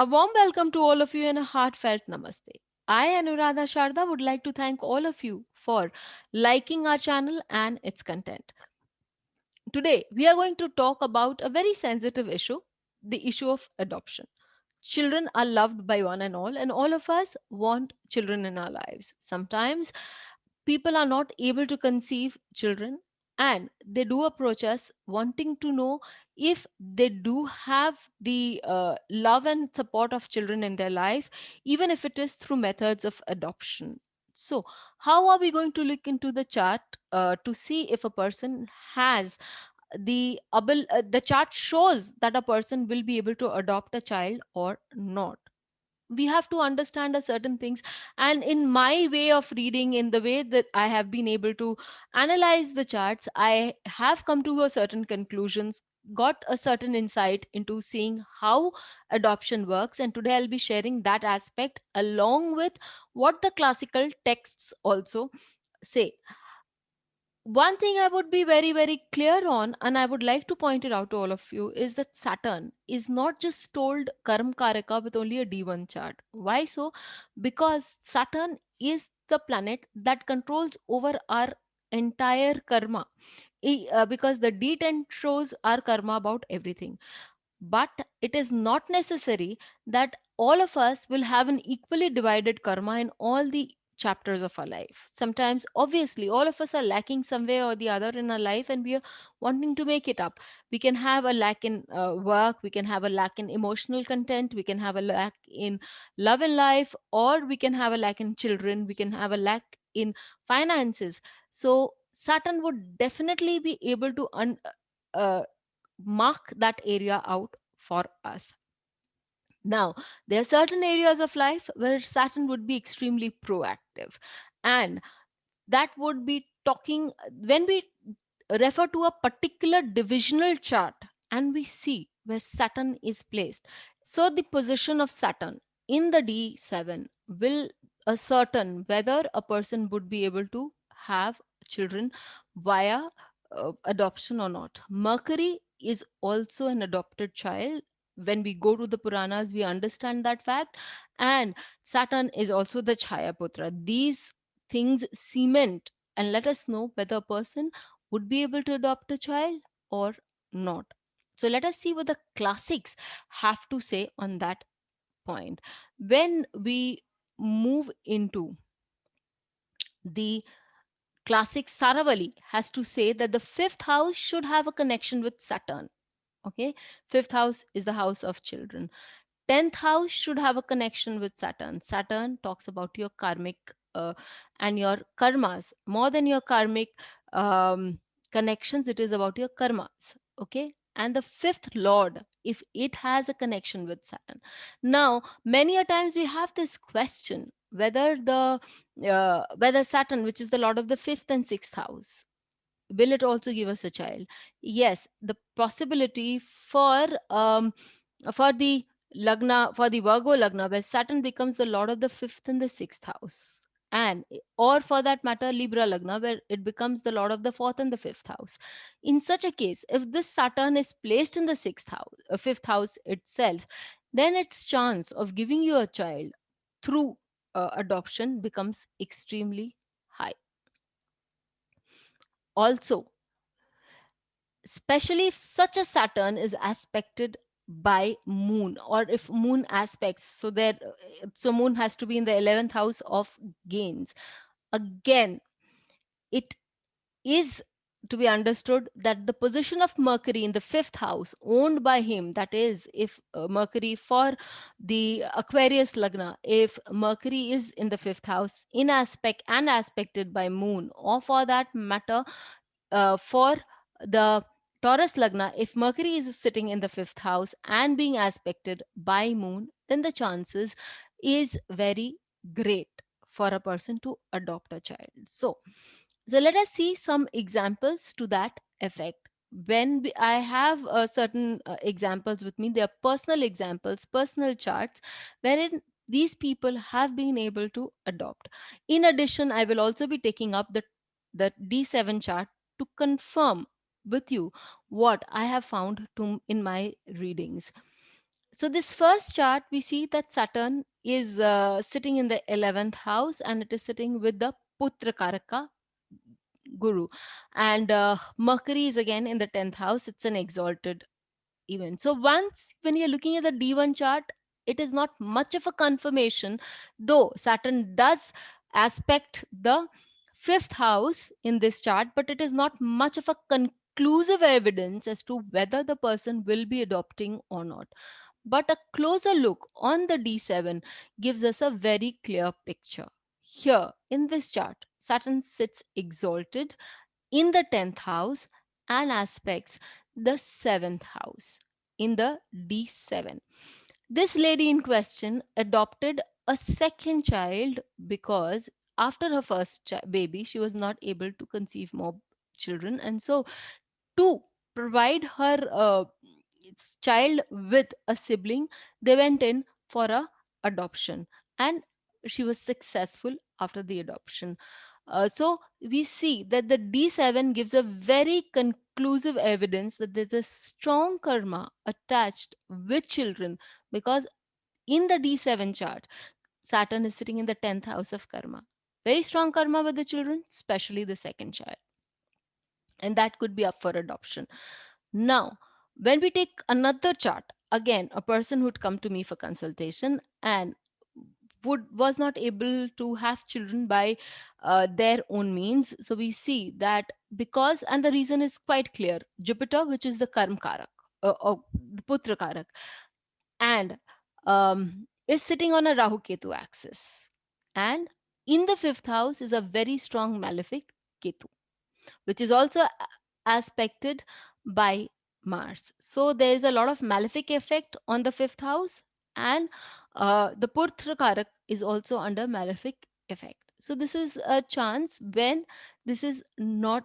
A warm welcome to all of you and a heartfelt namaste. I, Anuradha Sharda, would like to thank all of you for liking our channel and its content. Today, we are going to talk about a very sensitive issue, the issue of adoption. Children are loved by one and all of us want children in our lives. Sometimes people are not able to conceive children, and they do approach us wanting to know if they do have the love and support of children in their life, even if it is through methods of adoption. So how are we going to look into the chart to see if a person has the chart shows that a person will be able to adopt a child or not? We have to understand a certain things, and in my way of reading, in the way that I have been able to analyze the charts, I have come to a certain conclusions, got a certain insight into seeing how adoption works, and today I'll be sharing that aspect along with what the classical texts also say. One thing I would be very, very clear on, and I would like to point it out to all of you, is that Saturn is not just told Karm Karaka with only a D1 chart. Why so? Because Saturn is the planet that controls over our entire karma. Because the D10 shows our karma about everything. But it is not necessary that all of us will have an equally divided karma in all the chapters of our life. Sometimes, obviously, all of us are lacking some way or the other in our life, and we are wanting to make it up. We can have a lack in work, we can have a lack in emotional content, we can have a lack in love in life, or we can have a lack in children, we can have a lack in finances. So, Saturn would definitely be able to uh, mark that area out for us. Now, there are certain areas of life where Saturn would be extremely proactive, and that would be talking when we refer to a particular divisional chart and we see where Saturn is placed. So, the position of Saturn in the D7 will ascertain whether a person would be able to have children via adoption or not. Mercury is also an adopted child. When we go to the Puranas, we understand that fact. And Saturn is also the Chaya Putra. These things cement and let us know whether a person would be able to adopt a child or not. So let us see what the classics have to say on that point. When we move into the classic, Saravali has to say that the fifth house should have a connection with Saturn. Okay, fifth house is the house of children. 10th house should have a connection with Saturn. Saturn talks about your karmic and your karmas. More than your karmic um, connections, it is about your karmas. Okay. And the fifth lord, if it has a connection with Saturn. Now, many a times we have this question whether the whether Saturn, which is the lord of the fifth and sixth house, will it also give us a child? Yes, the possibility for the lagna, for the Virgo lagna, where Saturn becomes the lord of the fifth and the sixth house, and or for that matter Libra lagna, where it becomes the lord of the fourth and the fifth house. In such a case, if this Saturn is placed in the sixth house, fifth house itself, then its chance of giving you a child through adoption becomes extremely high. Also, especially if such a Saturn is aspected by moon, or if moon aspects, so there, so moon has to be in the 11th house of gains. Again, it is to be understood that the position of Mercury in the fifth house owned by him, that is, if Mercury for the Aquarius lagna, if Mercury is in the fifth house in aspect and aspected by moon, or for that matter for the Taurus Lagna, if Mercury is sitting in the fifth house and being aspected by Moon, then the chances is very great for a person to adopt a child. So let us see some examples to that effect. I have certain examples with me, they are personal examples, personal charts, wherein these people have been able to adopt. In addition, I will also be taking up the D7 chart to confirm with you what I have found in my readings. So this first chart, we see that Saturn is sitting in the 11th house, and it is sitting with the Putra Karaka Guru. And Mercury is again in the 10th house. It's an exalted event. So once when you're looking at the D1 chart, it is not much of a confirmation, though Saturn does aspect the fifth house in this chart, but it is not much of a conclusive evidence as to whether the person will be adopting or not. But a closer look on the D7 gives us a very clear picture. Here in this chart, Saturn sits exalted in the 10th house and aspects the 7th house in the D7. This lady in question adopted a second child because after her first baby, she was not able to conceive more children. And so, to provide her child with a sibling, they went in for a adoption, and she was successful after the adoption. So we see that the D7 gives a very conclusive evidence that there's a strong karma attached with children, because in the D7 chart, Saturn is sitting in the 10th house of karma. Very strong karma with the children, especially the second child, and that could be up for adoption. Now, when we take another chart, again, a person who'd come to me for consultation and was not able to have children by their own means. So we see that because, and the reason is quite clear: Jupiter, which is the karm karak, or the putra karak, and is sitting on a Rahu-Ketu axis, and in the fifth house is a very strong malefic Ketu, which is also aspected by Mars. So there is a lot of malefic effect on the fifth house, and the Purtra Karak is also under malefic effect. So this is a chance when this is not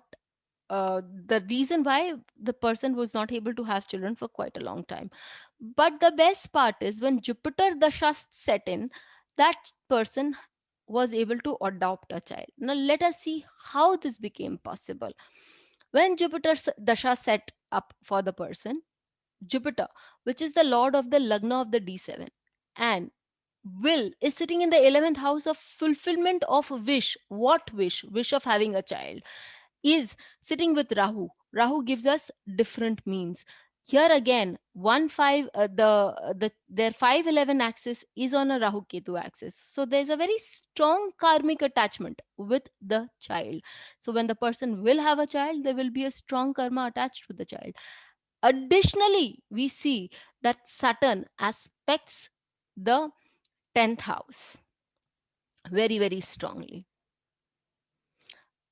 the reason why the person was not able to have children for quite a long time. But the best part is when Jupiter Dasha set in, that person was able to adopt a child. Now let us see how this became possible. When Jupiter's Dasha set up for the person, Jupiter, which is the lord of the Lagna of the D7, and will is sitting in the 11th house of fulfillment of wish. What wish? Wish of having a child is sitting with Rahu. Rahu gives us different means. Here again, 1 5 their 511 axis is on a Rahu Ketu axis. So there's a very strong karmic attachment with the child. So when the person will have a child, there will be a strong karma attached with the child. Additionally, we see that Saturn aspects the 10th house very, very strongly.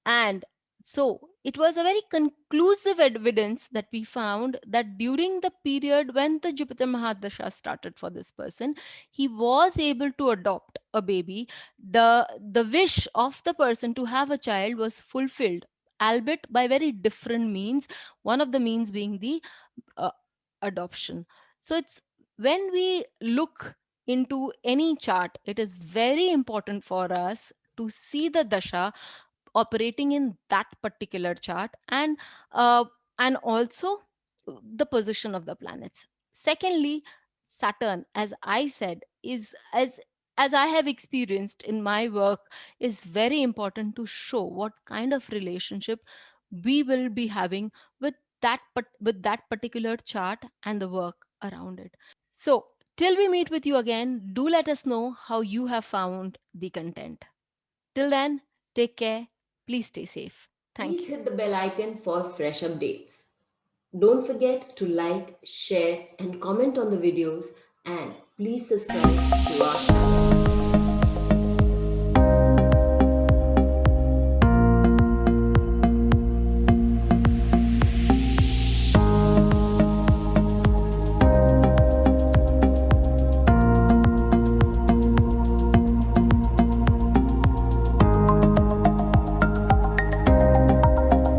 And so it was a very conclusive evidence that we found that during the period when the Jupiter Mahadasha started for this person, he was able to adopt a baby. The wish of the person to have a child was fulfilled, albeit by very different means. One of the means being the uh, adoption. So it's when we look into any chart, it is very important for us to see the dasha operating in that particular chart, uh, and also the position of the planets. Secondly, Saturn, as I said, is as I have experienced in my work, is very important to show what kind of relationship we will be having with with that particular chart and the work around it. So till we meet with you again, do let us know how you have found the content. Till then, take care. Please stay safe. Thank Please you. hit the bell icon for fresh updates. Don't forget to like, share, and comment on the videos, and please subscribe to our channel.